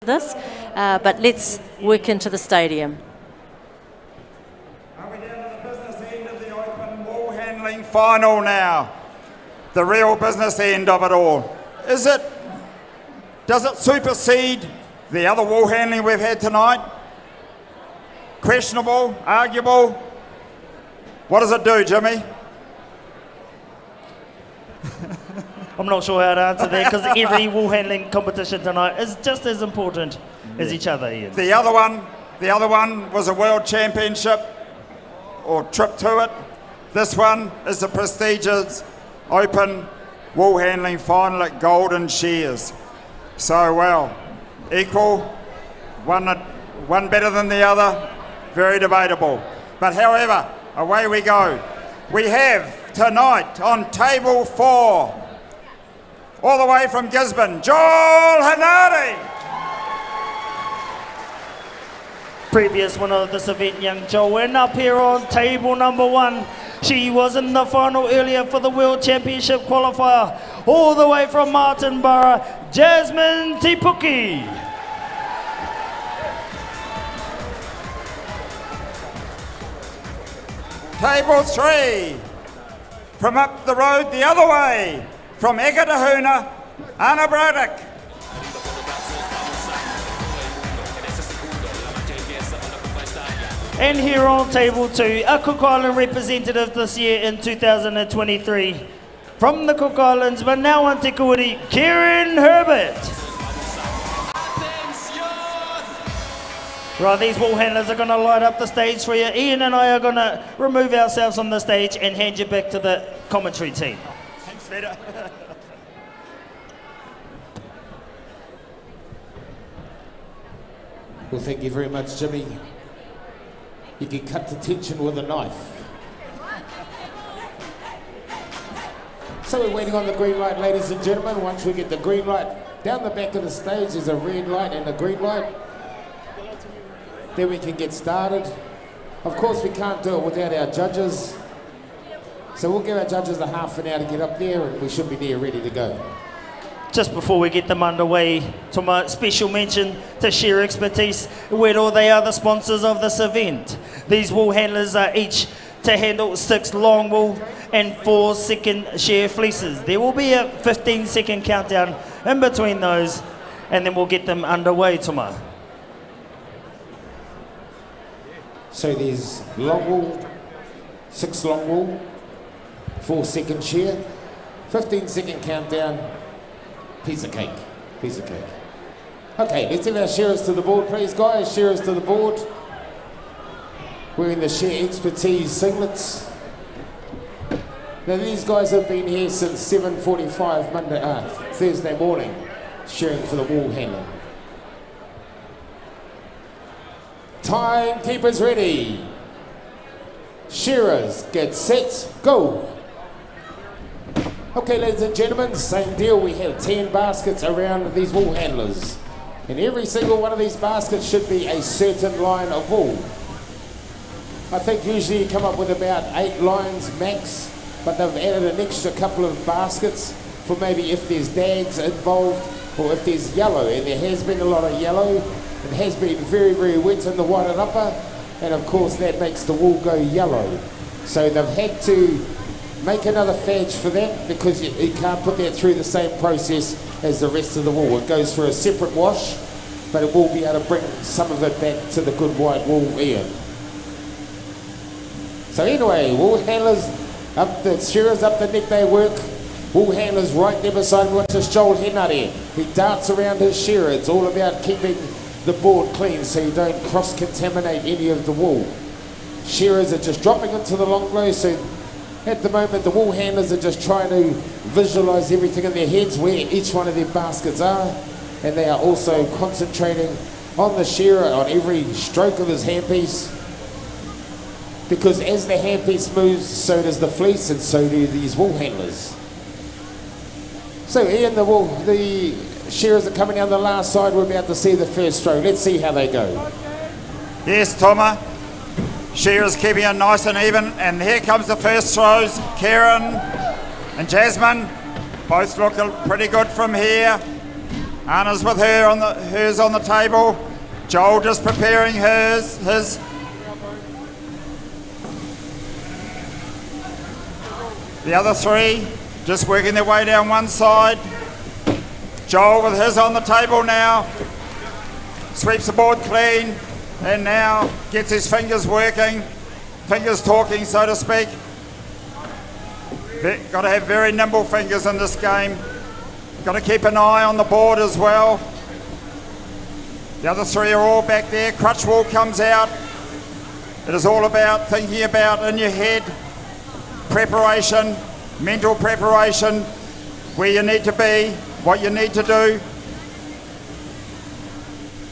this, but let's work into the stadium. Are we down to the business end of the open wool handling final now? The real business end of it all. Does it supersede the other wool handling we've had tonight? Questionable, arguable? What does it do, Jimmy? I'm not sure how to answer that because every wool handling competition tonight is just as important as each other, Ian. The other one was a world championship or trip to it. This one is the prestigious open wool handling final at Golden Shears. So, well, equal, one better than the other, very debatable. But however, away we go. We have tonight on table 4, all the way from Gisborne, Joel Hanari. Previous winner of this event, young Joel, and up here on table number 1. She was in the final earlier for the World Championship qualifier, all the way from Martinborough, Jasmine Tipuki. Table 3, from up the road the other way, from Ekatahuna, Anna Broderick. And here on table 2, a Cook Island representative this year in 2023. From the Cook Islands, Manawan Te Kuiti, Kieran Herbert. Right, these wool handlers are going to light up the stage for you. Ian and I are going to remove ourselves from the stage and hand you back to the commentary team. Thanks, Peter. Well, thank you very much, Jimmy. You can cut the tension with a knife. So we're waiting on the green light, ladies and gentlemen. Once we get the green light, down the back of the stage there's a red light and a green light. Then we can get started. Of course, we can't do it without our judges. So we'll give our judges a half an hour to get up there and we should be there ready to go. Just before we get them underway, to my special mention to Shear Expertise, Wero, they are the sponsors of this event. These wool handlers are each to handle 6 long wool and 4 second shear fleeces. There will be a 15-second countdown in between those, and then we'll get them underway, Toma. So there's long wool, 6 long wool, 4 second shear, 15-second countdown. Piece of cake. Okay, let's have our shearers to the board, please, guys. Shearers to the board. Wearing the Shear Expertise singlets. Now, these guys have been here since 7:45 Thursday morning, shearing for the wool handling. Timekeepers ready. Shearers, get set, go. Okay, ladies and gentlemen, same deal. We have 10 baskets around these wool handlers. And every single one of these baskets should be a certain line of wool. I think usually you come up with about 8 lines max, but they've added an extra couple of baskets for maybe if there's dags involved or if there's yellow. And there has been a lot of yellow. It has been very, very wet in the white and upper. And of course that makes the wool go yellow. So they've had to make another fadge for that because you can't put that through the same process as the rest of the wool. It goes for a separate wash, but it will be able to bring some of it back to the good white wool, Ian. So anyway, wool handlers up the shearers up the neck they work. Wool handlers right there beside me. Watch this Joel Henare. He darts around his shearer. It's all about keeping the board clean so you don't cross-contaminate any of the wool. Shearers are just dropping into the long blow, so at the moment, the wool handlers are just trying to visualise everything in their heads where each one of their baskets are, and they are also concentrating on the shearer on every stroke of his handpiece, because as the handpiece moves, so does the fleece, and so do these wool handlers. So Ian, the shearers are coming down the last side. We're about to see the first stroke. Let's see how they go. Yes, Toma. Shearers keeping it nice and even, and here comes the first throws. Kieran and Jasmine both look pretty good from here. Anna's with hers on the table. Joel just preparing his. The other three just working their way down one side. Joel with his on the table now. Sweeps the board clean and now gets his fingers working. Fingers talking, so to speak. Got to have very nimble fingers in this game. Got to keep an eye on the board as well. The other three are all back there. Crutch wall comes out. It is all about thinking about in your head, preparation, mental preparation, where you need to be, what you need to do.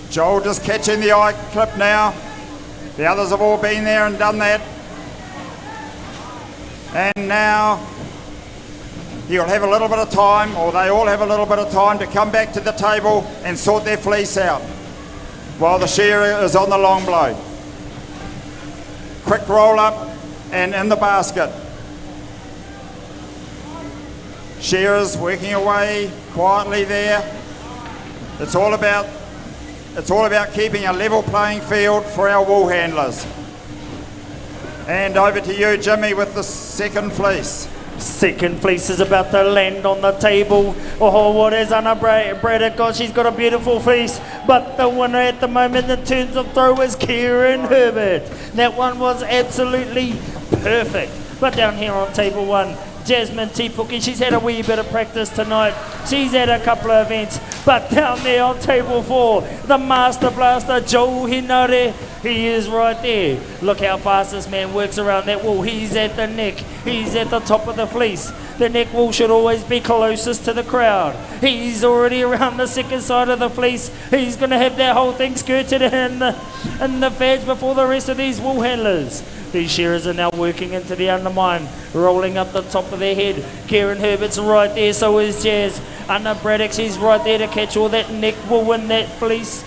Joel just catching the eye clip now. The others have all been there and done that. And now he'll have a little bit of time, or they all have a little bit of time to come back to the table and sort their fleece out while the shearer is on the long blow. Quick roll up and in the basket. Shearers working away quietly there. It's all about keeping a level playing field for our wool handlers. And over to you, Jimmy, with the second fleece. Second fleece is about to land on the table. Oh, what is Anna Braddock got? She's got a beautiful fleece, but the winner at the moment in terms of throw is Kieran Herbert. That one was absolutely perfect. But down here on table one, Jasmine Tipuki, she's had a wee bit of practice tonight. She's had a couple of events, but down there on table four, the Master Blaster, Joe Hinare, he is right there. Look how fast this man works around that wool. He's at the neck. He's at the top of the fleece. The neck wool should always be closest to the crowd. He's already around the second side of the fleece. He's going to have that whole thing skirted in the fadge before the rest of these wool handlers. These shearers are now working into the undermine, rolling up the top of their head. Kieran Herbert's right there, so is Jazz. Anna Braddock, she's right there to catch all that neck wool in that fleece.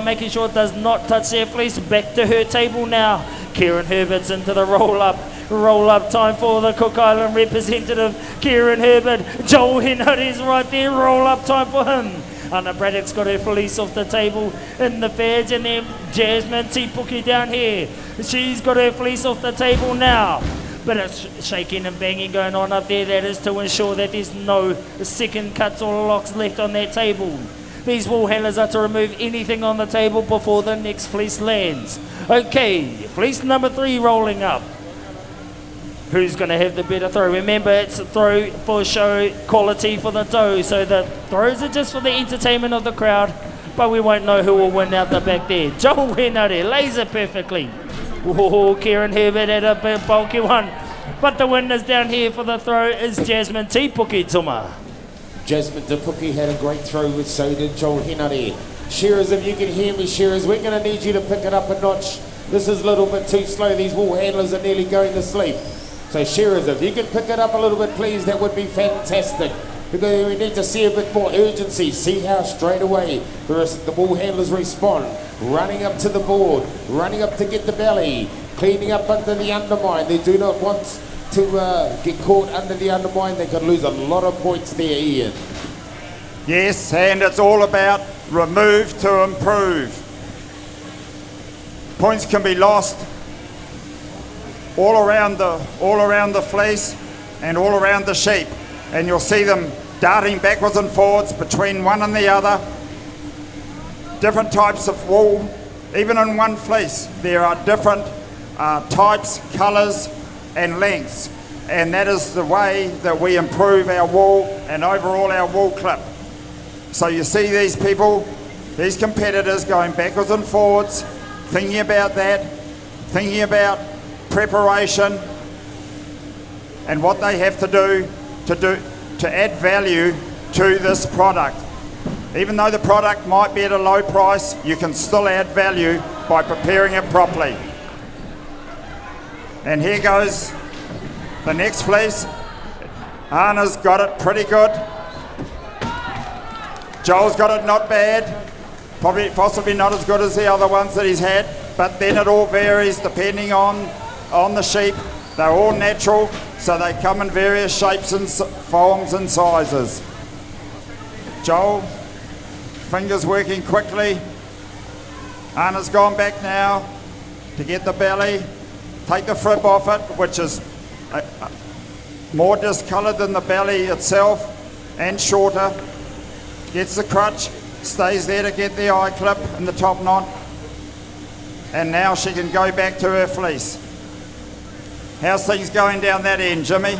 Making sure it does not touch their fleece. Back to her table now. Kieran Herbert's into the roll-up. Roll-up time for the Cook Island representative, Kieran Herbert. Joel Hennard is right there. Roll-up time for him. Anna Braddock's got her fleece off the table in the fadge, and then Jasmine Tipuki down here. She's got her fleece off the table now. But it's shaking and banging going on up there. That is to ensure that there's no second cuts or locks left on that table. These wool handlers are to remove anything on the table before the next fleece lands. Okay, fleece number 3 rolling up. Who's going to have the better throw? Remember, it's a throw for show, quality for the dough. So the throws are just for the entertainment of the crowd, but we won't know who will win out the back there. Joel Henare lays it perfectly. Oh, Kieran Herbert had a big bulky one. But the winners down here for the throw is Jasmine Tipuki Tuma. Jasmine Tipuki had a great throw, with so did Joel Henare. Shearers, if you can hear me, shearers, we're going to need you to pick it up a notch. This is a little bit too slow. These wool handlers are nearly going to sleep. So shearers, if you can pick it up a little bit, please, that would be fantastic. Because we need to see a bit more urgency. See how straight away the wool handlers respond. Running up to the board, running up to get the belly, cleaning up under the undermine. They do not want to get caught under the undermine. They could lose a lot of points there, Ian. Yes, and it's all about remove to improve. Points can be lost all around the fleece and all around the sheep, and you'll see them darting backwards and forwards between one and the other. Different types of wool, even in one fleece, there are different types, colours and lengths, and that is the way that we improve our wool and overall our wool clip. So you see these people, these competitors going backwards and forwards, thinking about that, thinking about preparation and what they have to do to add value to this product. Even though the product might be at a low price, you can still add value by preparing it properly. And here goes the next fleece. Anna's got it pretty good. Joel's got it not bad. Possibly not as good as the other ones that he's had, but then it all varies depending on the sheep. They're all natural, so they come in various shapes and forms and sizes. Joel, Fingers working quickly. Anna's gone back now to get the belly. Take the frib off it, which is more discoloured than the belly itself and shorter. Gets the crutch, stays there to get the eye clip and the top knot. And now she can go back to her fleece. How's things going down that end, Jimmy?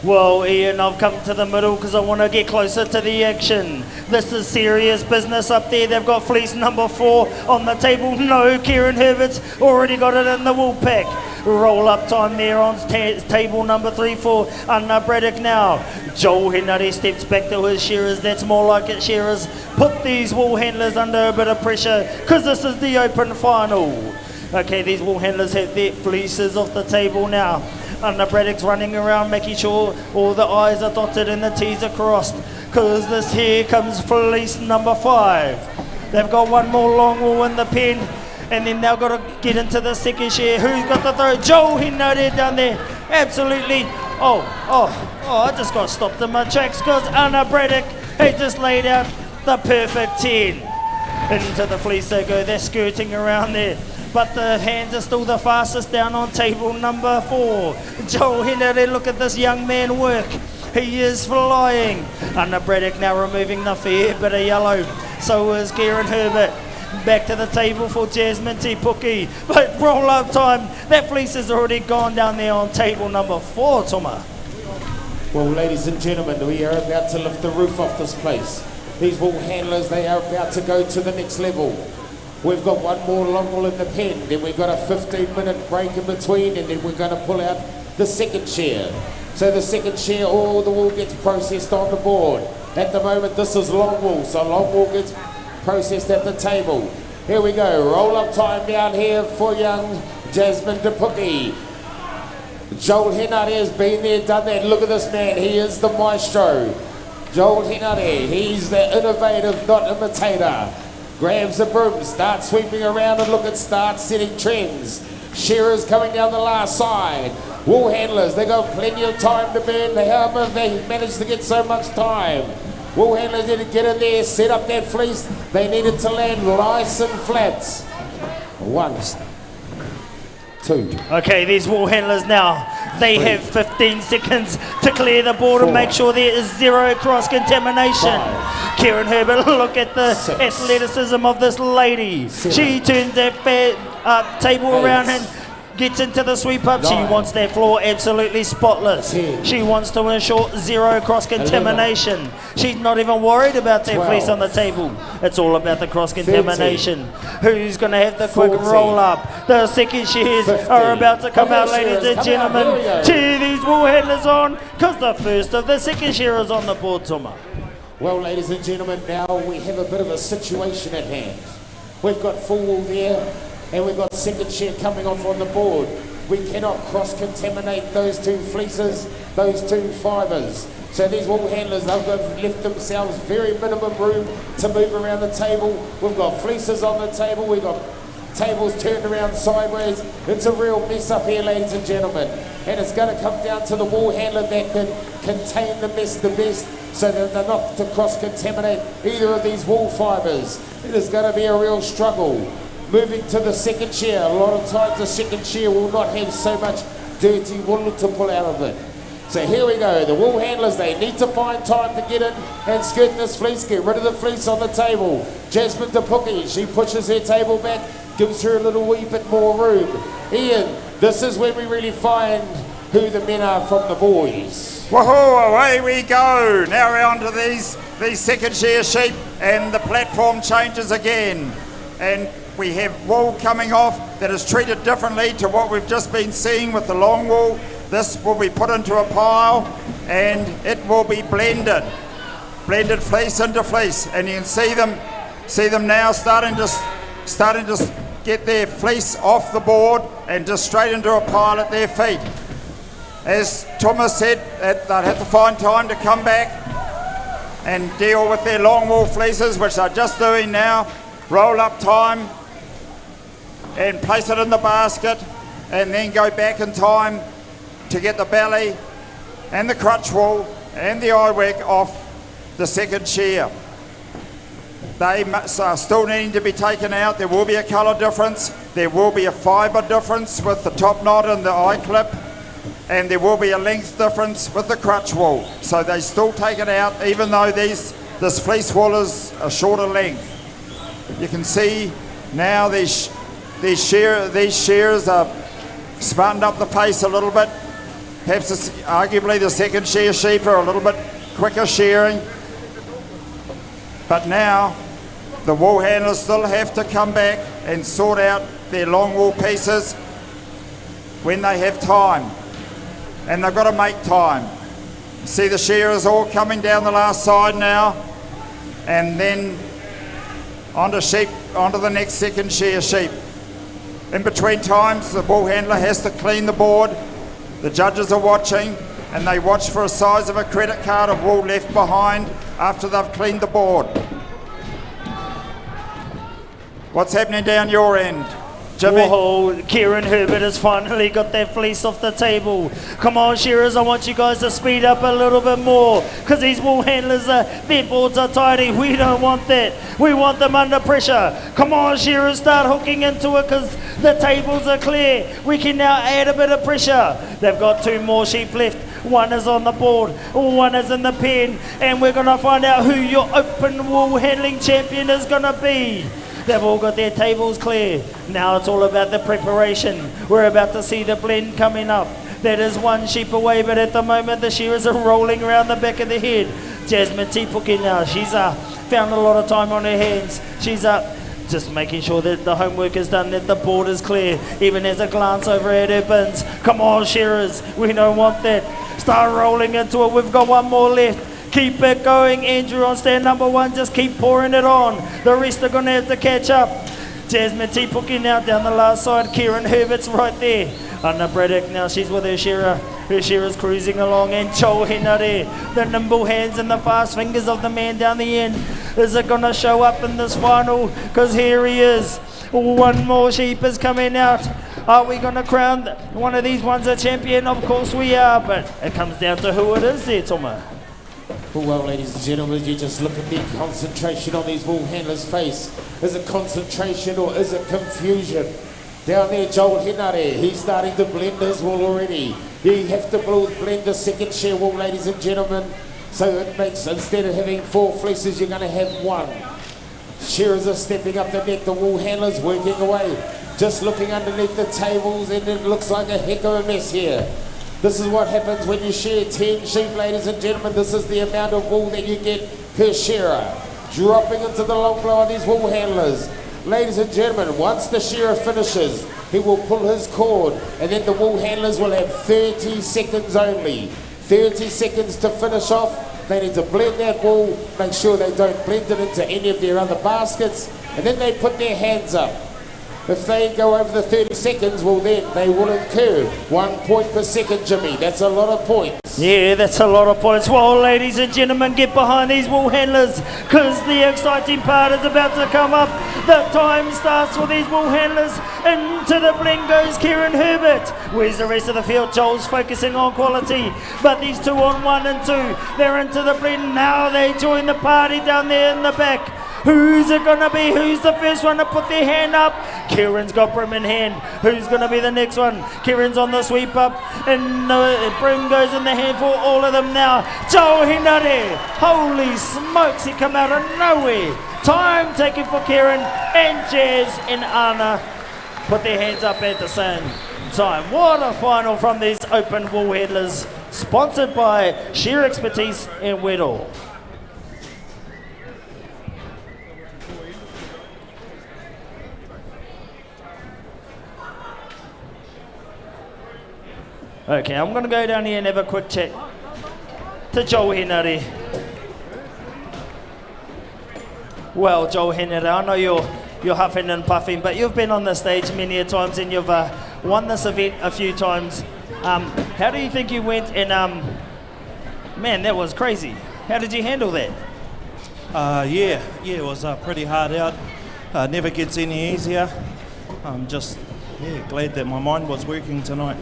Well, Ian, I've come to the middle because I want to get closer to the action. This is serious business up there. They've got fleece number 4 on the table. No, Kieran Herbert's already got it in the wool pack. Roll up time there on table number 3 for Anna Braddock now. Joel Henare steps back to his shearers. That's more like it, shearers. Put these wool handlers under a bit of pressure because this is the open final. Okay, these wool handlers have their fleeces off the table now. Anna Braddock's running around making sure all the I's are dotted and the T's are crossed because this here comes fleece number 5. They've got one more long wool in the pen and then they've got to get into the second shear. Who's got the throw? Joel Henare down there. Absolutely. Oh, I just got stopped in my tracks because Anna Braddock had just laid out the perfect 10. Into the fleece they go. They're skirting around there. But the hands are still the fastest down on table number 4. Joel Henare, look at this young man work. He is flying. Anna Braddock now removing the fair bit of yellow. So is Kieran Herbert. Back to the table for Jasmine Tipuki. But roll up time. That fleece has already gone down there on table number 4, Toma. Well, ladies and gentlemen, we are about to lift the roof off this place. These wool handlers, they are about to go to the next level. We've got one more long wool in the pen, then we've got a 15-minute break in between, and then we're going to pull out the second shear. So the second shear, all the wool gets processed on the board. At the moment, this is long wool, so long wool gets processed at the table. Here we go, roll up time down here for young Jasmine Tipuki. Joel Henare has been there, done that. Look at this man, he is the maestro. Joel Henare, he's the innovative, not imitator. Grabs the broom, starts sweeping around and starts setting trends. Shearers coming down the last side. Wool handlers, they got plenty of time to burn. However, they managed to get so much time. Wool handlers need to get in there, set up that fleece. They needed to land nice and flat. 1, 2. Okay, these wool handlers now, they have 15 seconds to clear the board and make sure there is 0 cross-contamination. Kieran Herbert, look at the athleticism of this lady. She turns that table around and gets into the sweep up. She wants that floor absolutely spotless. She wants to ensure 0 cross-contamination. She's not even worried about that fleece on the table. It's all about the cross-contamination. Who's going to have the quick roll-up? The second shears are about to come out, ladies and gentlemen. Cheer these wool handlers on, because the first of the second shearers on the board, Toma. Well, ladies and gentlemen, now we have a bit of a situation at hand. We've got full wool there, and we've got second shear coming off on the board. We cannot cross-contaminate those 2 fleeces, those 2 fibres. So these wool handlers, they've got left themselves very minimum room to move around the table. We've got fleeces on the table, we've got tables turned around sideways. It's a real mess up here, ladies and gentlemen. And it's going to come down to the wool handler that can contain the mess the best, so that they're not to cross-contaminate either of these wool fibres. It is going to be a real struggle. Moving to the second shear, a lot of times the second shear will not have so much dirty wool to pull out of it. So here we go, the wool handlers, they need to find time to get in and skirt this fleece, get rid of the fleece on the table. Jasmine Tipuki, she pushes her table back, gives her a little wee bit more room. Ian, this is when we really find who the men are from the boys. Woohoo, away we go. Now we're on to these second shear sheep, and the platform changes again. And we have wool coming off that is treated differently to what we've just been seeing with the long wool. This will be put into a pile and it will be blended fleece into fleece, and you can see them now starting to get their fleece off the board and just straight into a pile at their feet. As Thomas said, they'll have to find time to come back and deal with their long wool fleeces, which they're just doing now. Roll up time and place it in the basket, and then go back in time to get the belly and the crutch wool and the eye wick off the second shear. They are still needing to be taken out. There will be a colour difference. There will be a fibre difference with the top knot and the eye clip. And there will be a length difference with the crutch wool. So they still take it out, even though this fleece wool is a shorter length. You can see now these shears are smartened up the pace a little bit. Perhaps it's arguably the second shear sheep are a little bit quicker shearing. But now the wool handlers still have to come back and sort out their long wool pieces when they have time. And they've got to make time. See the shearers all coming down the last side now, and then onto the next second shear sheep. In between times, the wool handler has to clean the board. The judges are watching, and they watch for a size of a credit card of wool left behind after they've cleaned the board. What's happening down your end, Jimmy? Whoa, Kieran Herbert has finally got that fleece off the table. Come on, shearers, I want you guys to speed up a little bit more, because these wool handlers, their boards are tidy. We don't want that. We want them under pressure. Come on, shearers, start hooking into it, because the tables are clear. We can now add a bit of pressure. They've got 2 more sheep left. One is on the board, one is in the pen, and we're going to find out who your open wool handling champion is going to be. They've all got their tables clear. Now it's all about the preparation. We're about to see the blend coming up. That is 1 sheep away, but at the moment the shearers are rolling around the back of the head. Jasmine Tipuki now, she's found a lot of time on her hands. She's just making sure that the homework is done, that the board is clear. Even as a glance over at her bins. Come on, shearers, we don't want that. Start rolling into it. We've got 1 more left. Keep it going, Andrew, on stand number 1. Just keep pouring it on. The rest are going to have to catch up. Jasmine Tipuki now down the last side. Kieran Herbert's right there. Anna Braddock now, she's with her shearer. Her shearer's cruising along. And Joel Henare, the nimble hands and the fast fingers of the man down the end. Is it going to show up in this final? Because here he is. 1 more sheep is coming out. Are we going to crown one of these ones a champion? Of course we are, but it comes down to who it is there, Toma. Well, ladies and gentlemen, you just look at the concentration on these wool handlers' face. Is it concentration or is it confusion? Down there, Joel Henare, he's starting to blend his wool already. You have to blend the second shear wool, ladies and gentlemen. So it makes, instead of having 4 fleeces, you're going to have 1. Shearers are stepping up the neck, the wool handlers working away. Just looking underneath the tables, and it looks like a heck of a mess here. This is what happens when you shear 10 sheep, ladies and gentlemen. This is the amount of wool that you get per shearer. Dropping into the long blow of these wool handlers. Ladies and gentlemen, once the shearer finishes, he will pull his cord, and then the wool handlers will have 30 seconds only. 30 seconds to finish off. They need to blend that wool, make sure they don't blend it into any of their other baskets, and then they put their hands up. If they go over the 30 seconds, well then they will incur 1 point per second, Jimmy. That's a lot of points. Yeah, that's a lot of points. Well, ladies and gentlemen, get behind these wool handlers, because the exciting part is about to come up. The time starts for these wool handlers. Into the blend goes Kieran Herbert. Where's the rest of the field? Joel's focusing on quality, but these 2 on 1 and 2, they're into the blend. Now they join the party down there in the back. Who's it going to be? Who's the first one to put their hand up? Kieran's got broom in hand. Who's going to be the next one? Kieran's on the sweep up, and the broom goes in the hand for all of them now. Joel Hinare. Holy smokes, he come out of nowhere. Time taken for Kieran, and Jazz and Anna put their hands up at the same time. What a final from these open wool handlers, sponsored by Shear Expertise and Wero. Okay, I'm going to go down here and have a quick chat to Joel Henare. Well, Joel Henare, I know you're huffing and puffing, but you've been on the stage many a times and you've won this event a few times. How do you think you went? And man, that was crazy. How did you handle that? Yeah, it was pretty hard out. Never gets any easier. I'm just glad that my mind was working tonight.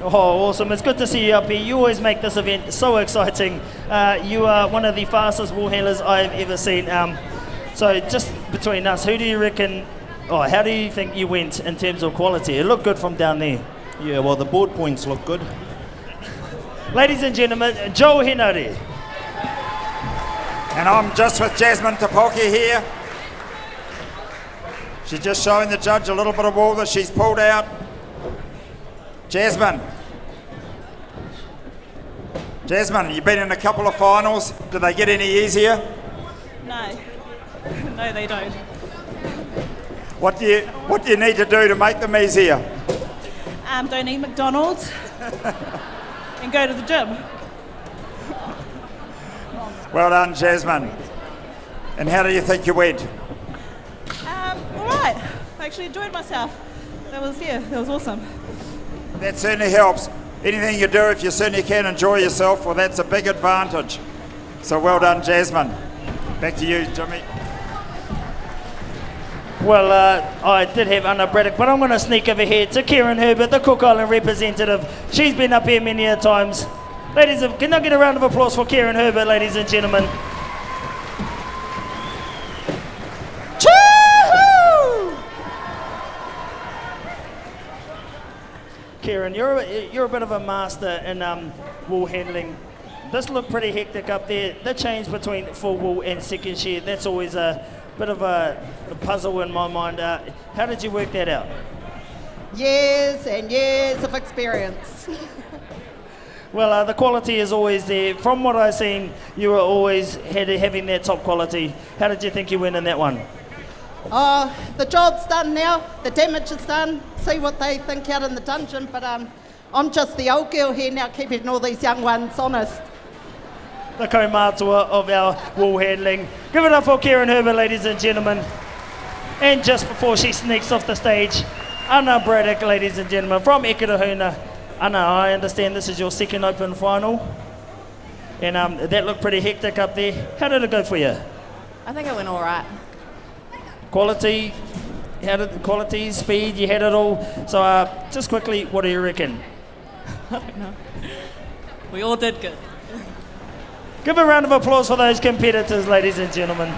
Oh, awesome. It's good to see you up here. You always make this event so exciting. You are one of the fastest wool handlers I've ever seen. So just between us, who do you reckon, or how do you think you went in terms of quality? It looked good from down there. Yeah, well, the board points look good. Ladies and gentlemen, Joel Henare. And I'm just with Jasmine Tapoki here. She's just showing the judge a little bit of wool that she's pulled out. Jasmine, you've been in a couple of finals. Do they get any easier? No. No, they don't. What do you need to do to make them easier? Don't eat McDonald's and go to the gym. Well done, Jasmine. And how do you think you went? All right. I actually enjoyed myself. That was awesome. That certainly helps. Anything you do, if you certainly can enjoy yourself, well, that's a big advantage. So well done, Jasmine. Back to you, Jimmy. Well, I did have Anna Braddock, but I'm going to sneak over here to Kieran Herbert, the Cook Island representative. She's been up here many a times. Can I get a round of applause for Kieran Herbert, ladies and gentlemen? Kieran, you're a bit of a master in wool handling. This looked pretty hectic up there. The change between full wool and second shear, that's always a bit of a puzzle in my mind. How did you work that out? Years and years of experience. Well, the quality is always there. From what I've seen, you were always having that top quality. How did you think you went in that one? Oh, the job's done now. The damage is done. See what they think out in the dungeon. But I'm just the old girl here now, keeping all these young ones honest. The kaumātua of our wool handling. Give it up for Kieran Herbert, ladies and gentlemen. And just before she sneaks off the stage, Anna Braddock, ladies and gentlemen, from Ekirahuna. Anna, I understand this is your second open final. And that looked pretty hectic up there. How did it go for you? I think it went all right. Quality, quality, speed, you had it all. So just quickly, what do you reckon? I don't know. We all did good. Give a round of applause for those competitors, ladies and gentlemen.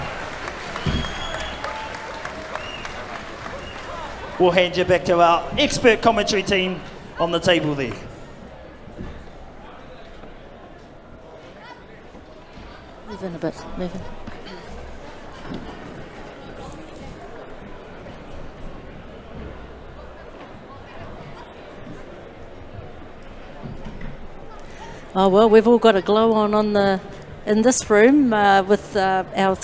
We'll hand you back to our expert commentary team on the table there. Move in a bit, move in. Oh well, we've all got a glow on in this room with our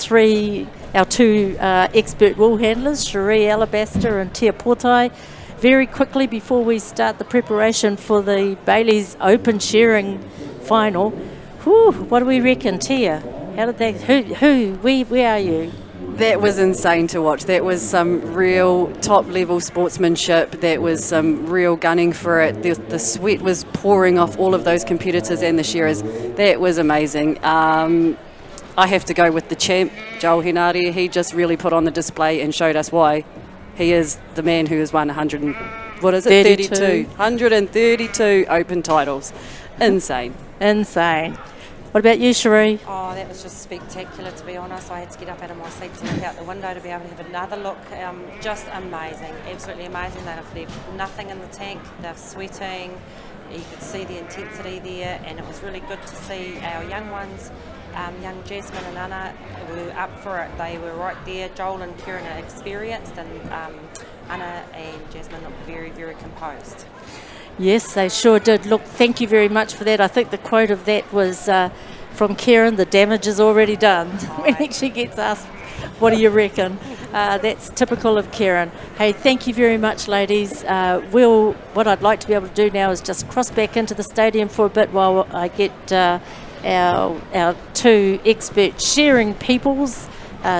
two expert wool handlers, Cherie Alabaster and Tia Portai. Very quickly before we start the preparation for the Bailey's Open Shearing final. Whew, what do we reckon, Tia? How did that? Where are you? That was insane to watch. That was some real top-level sportsmanship. That was some real gunning for it. The sweat was pouring off all of those competitors and the shearers. That was amazing. I have to go with the champ, Joel Henare. He just really put on the display and showed us why he is the man who has won 132 open titles. Insane. Insane. What about you, Cherie? Oh, that was just spectacular, to be honest. I had to get up out of my seat to look out the window to be able to have another look. Just amazing, absolutely amazing. They've left nothing in the tank. They're sweating. You could see the intensity there, and it was really good to see our young ones. Young Jasmine and Anna were up for it. They were right there. Joel and Kieran are experienced, and Anna and Jasmine looked very, very composed. Yes, they sure did. Look, thank you very much for that. I think the quote of that was from Kieran, the damage is already done. When she gets asked, what do you reckon? That's typical of Kieran. Hey, thank you very much, ladies. What I'd like to be able to do now is just cross back into the stadium for a bit while I get our two expert shearing peoples,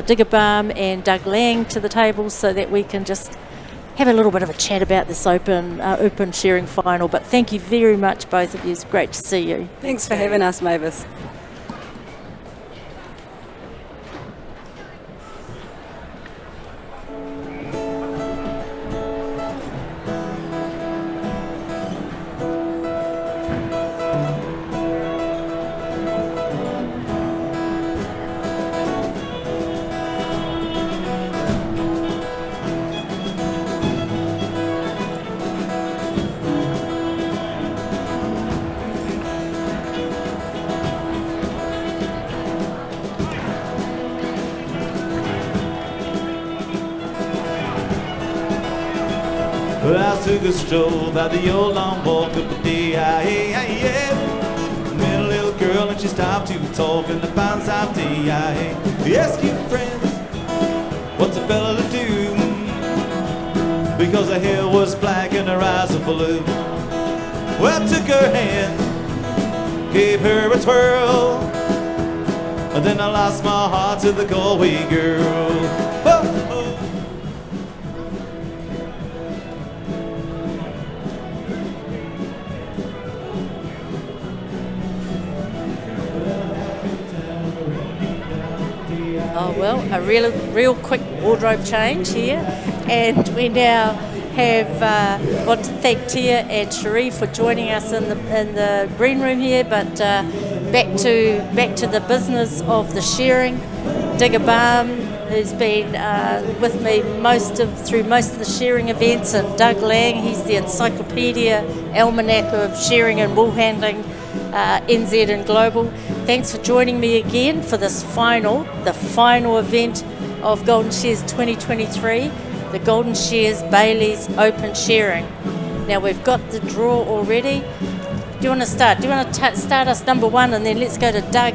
Digger Balm and Doug Lang, to the table so that we can just have a little bit of a chat about this open shearing final. But thank you very much, both of you. It's great to see you. Thanks for having us, Mavis. Well, I took a stroll by the old long walk up the D-I-A-I-A. Met a little girl and she stopped to talk in the pines of D-I-A. Ask your friends, what's a fella to do? Because her hair was black and her eyes were blue. Well, I took her hand, gave her a twirl, and then I lost my heart to the Galway girl. Oh, oh. Oh well, a real quick wardrobe change here, and we now have want to thank Tia and Cherie for joining us in the green room here. But back to the business of the shearing. Digger Balm, who's been with me through most of the shearing events, and Doug Lang, he's the encyclopedia almanac of shearing and wool handling, NZ and global. Thanks for joining me again for this the final event of Golden Shears 2023, the Golden Shears Bailey's Open Shearing. Now we've got the draw already. Do you want to start? Do you want to start us number one, and then let's go to Doug?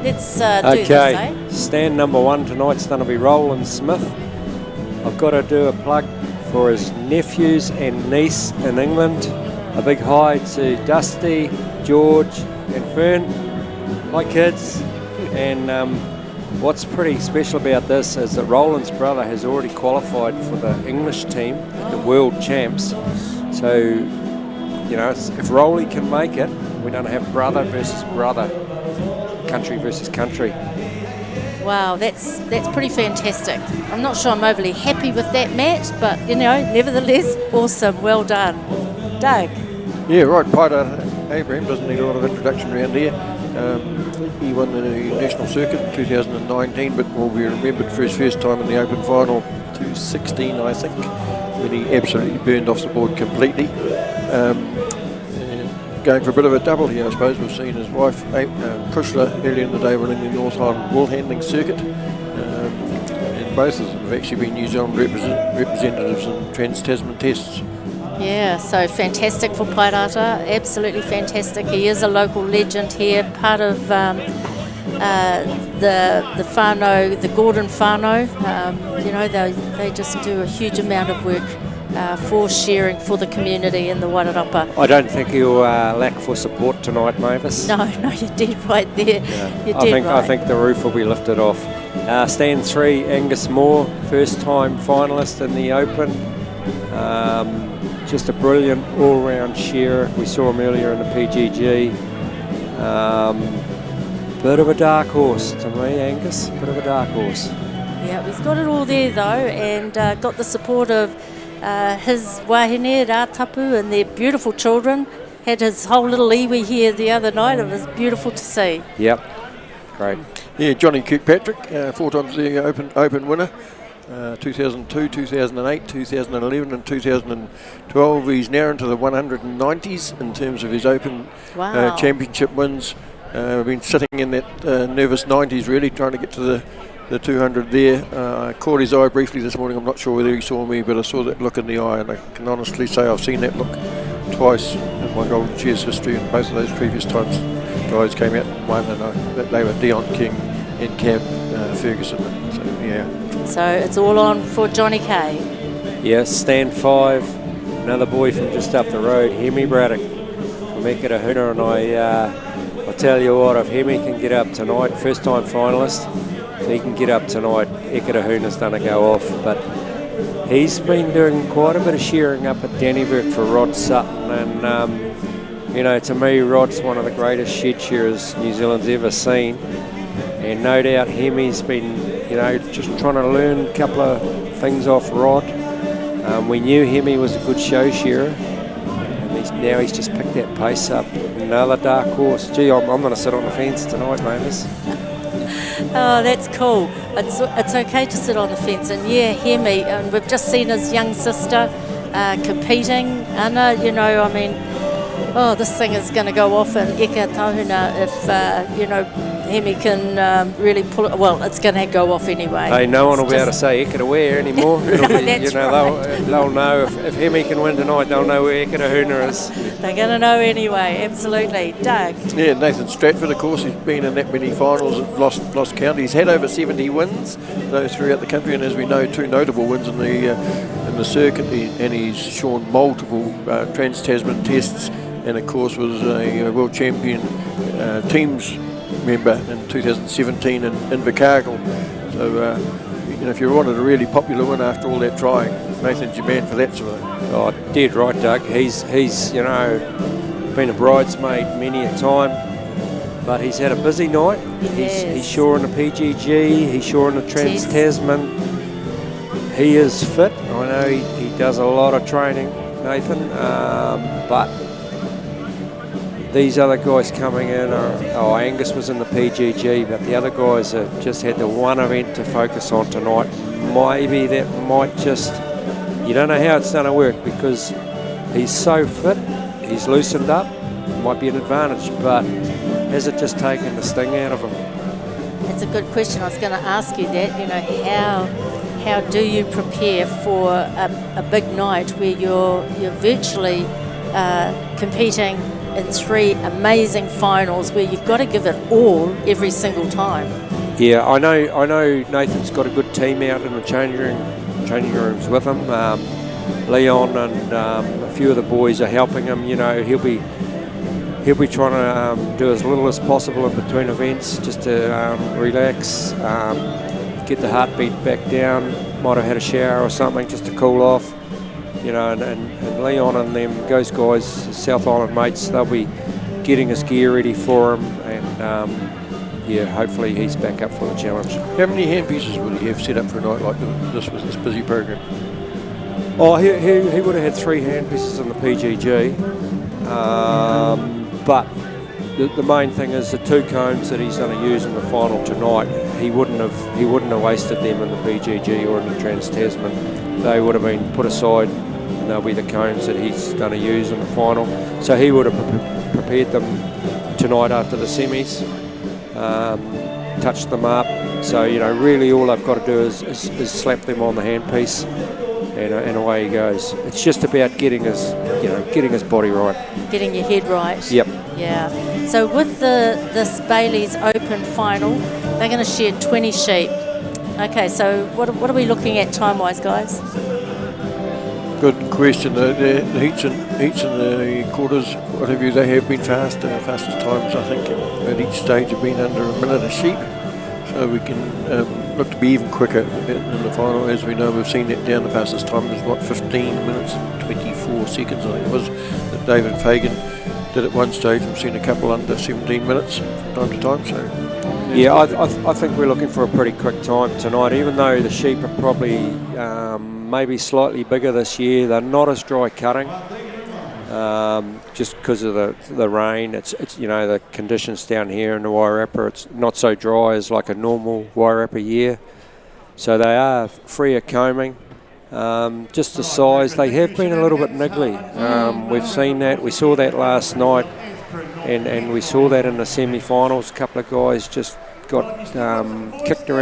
Let's do this, eh? Stand number one tonight's going to be Roland Smith. I've got to do a plug for his nephews and niece in England. A big hi to Dusty, George and Fern. Hi kids. And what's pretty special about this is that Roland's brother has already qualified for the English team, the world champs. So, you know, if Rolly can make it, we don't have brother versus brother, country versus country. Wow, that's pretty fantastic. I'm not sure I'm overly happy with that match, but you know, nevertheless, awesome. Well done, Doug. Yeah, right. Paita Abraham doesn't need a lot of introduction around here. He won the national circuit in 2019, but will be remembered for his first time in the Open final, 2016, I think, when he absolutely burned off the board completely. Going for a bit of a double here, I suppose. We've seen his wife, Krishna, earlier in the day winning the North Island wool handling circuit. And both of them have actually been New Zealand representatives in Trans-Tasman tests. Yeah, so fantastic for Pairata, absolutely fantastic. He is a local legend here, part of the whānau, the Gordon whānau. You know, they just do a huge amount of work for shearing for the community in the Wairarapa. I don't think he'll lack for support tonight, Mavis. No, you're dead right there. You're dead right. I think the roof will be lifted off. Stand 3, Angus Moore, first time finalist in the Open. Just a brilliant all-round shearer. We saw him earlier in the PGG. Bit of a dark horse to me, Angus. Bit of a dark horse. Yeah, he's got it all there though, and got the support of his wahine, Rātapu, and their beautiful children. Had his whole little iwi here the other night. It was beautiful to see. Yep, great. Yeah, Johnny Kirkpatrick, 4 times the Open winner. 2002, 2008, 2011 and 2012. He's now into the 190s in terms of his Open championship wins. Been sitting in that nervous 90s really, trying to get to the 200 there. I caught his eye briefly this morning. I'm not sure whether he saw me, but I saw that look in the eye, and I can honestly say I've seen that look twice in my Golden Shears history, and both of those previous times guys came out and won, and they were Dion King and Cam Ferguson. So yeah. So it's all on for Johnny K. Yes, stand 5, another boy from just up the road, Hemi Braddock from Ekatahuna, and I tell you what, if Hemi can get up tonight, first time finalist, if he can get up tonight, Ekatahuna's done a go off, but he's been doing quite a bit of shearing up at Dannyburg for Rod Sutton, and you know, to me, Rod's one of the greatest shed shearers New Zealand's ever seen, and no doubt Hemi's been, you know, just trying to learn a couple of things off Rod. We knew Hemi was a good show shearer, and now he's just picked that pace up. Another dark horse. Gee, I'm going to sit on the fence tonight, Mavis. Oh, that's cool. It's okay to sit on the fence, and yeah, Hemi, and we've just seen his young sister competing. Anna, you know, I mean, this thing is going to go off in Ekatahuna if, you know, Hemi can really pull it. Well, it's going to go off anyway. Hey, no one will It's be able to just- say Ekataware anymore. It'll be, That's they'll know if Hemi can win tonight, they'll know where Ekatahuna is. They're going to know anyway, absolutely. Doug? Yeah, Nathan Stratford, of course, he's been in that many finals at lost count. He's had over 70 wins throughout the country, and as we know, 2 notable wins in the circuit, and he's shorn multiple Trans-Tasman tests, and of course was a world champion teams member in 2017 in Invercargill. So, if you wanted a really popular win after all that trying, Nathan's your man for that sort of thing. Oh, dead right, Doug. He's been a bridesmaid many a time, but he's had a busy night. He's sure in the PGG, he's sure in the Trans-Tasman. He is fit. I know he does a lot of training, Nathan, but these other guys coming in Angus was in the PGG, but the other guys have just had the one event to focus on tonight. Maybe that might just, you don't know how it's going to work because he's so fit, he's loosened up, might be an advantage, but has it just taken the sting out of him? That's a good question. I was going to ask you that, how do you prepare for a big night where you're virtually competing in 3 amazing finals where you've got to give it all every single time? Yeah, I know Nathan's got a good team out in the changing rooms with him. Leon and a few of the boys are helping him. He'll be trying to do as little as possible in between events just to relax, get the heartbeat back down. Might have had a shower or something just to cool off. And Leon and those guys, South Island mates, they'll be getting his gear ready for him, and hopefully he's back up for the challenge. How many hand pieces would he have set up for a night like this with this busy program? Oh, he would have had 3 hand pieces in the PGG, but the main thing is the 2 combs that he's going to use in the final tonight. He wouldn't have wasted them in the PGG or in the Trans-Tasman. They would have been put aside, and they'll be the combs that he's going to use in the final. So he would have prepared them tonight after the semis, touched them up. So really all I've got to do is slap them on the handpiece, and away he goes. It's just about getting his body right, Getting your head right. Yep. Yeah. So with this Bailey's Open final, they're going to shear 20 sheep. Okay, so what are we looking at time-wise, guys? Good question. The heats and the quarters, what have you, they have been fast. The fastest times, I think, at each stage have been under a minute a sheep. So we can look to be even quicker in the final. As we know, we've seen that down. The fastest time was 15 minutes, 24 seconds, I think it was, that David Fagan did at one stage. We've seen a couple under 17 minutes from time to time. So yeah, I think we're looking for a pretty quick time tonight, even though the sheep are probably maybe slightly bigger this year. They're not as dry cutting, just because of the rain. It's the conditions down here in the Wairarapa. It's not so dry as like a normal Wairarapa year. So they are freer combing. Just the size, they have been a little bit niggly. We've seen that. We saw that last night, and we saw that in the semi-finals. A couple of guys just got kicked around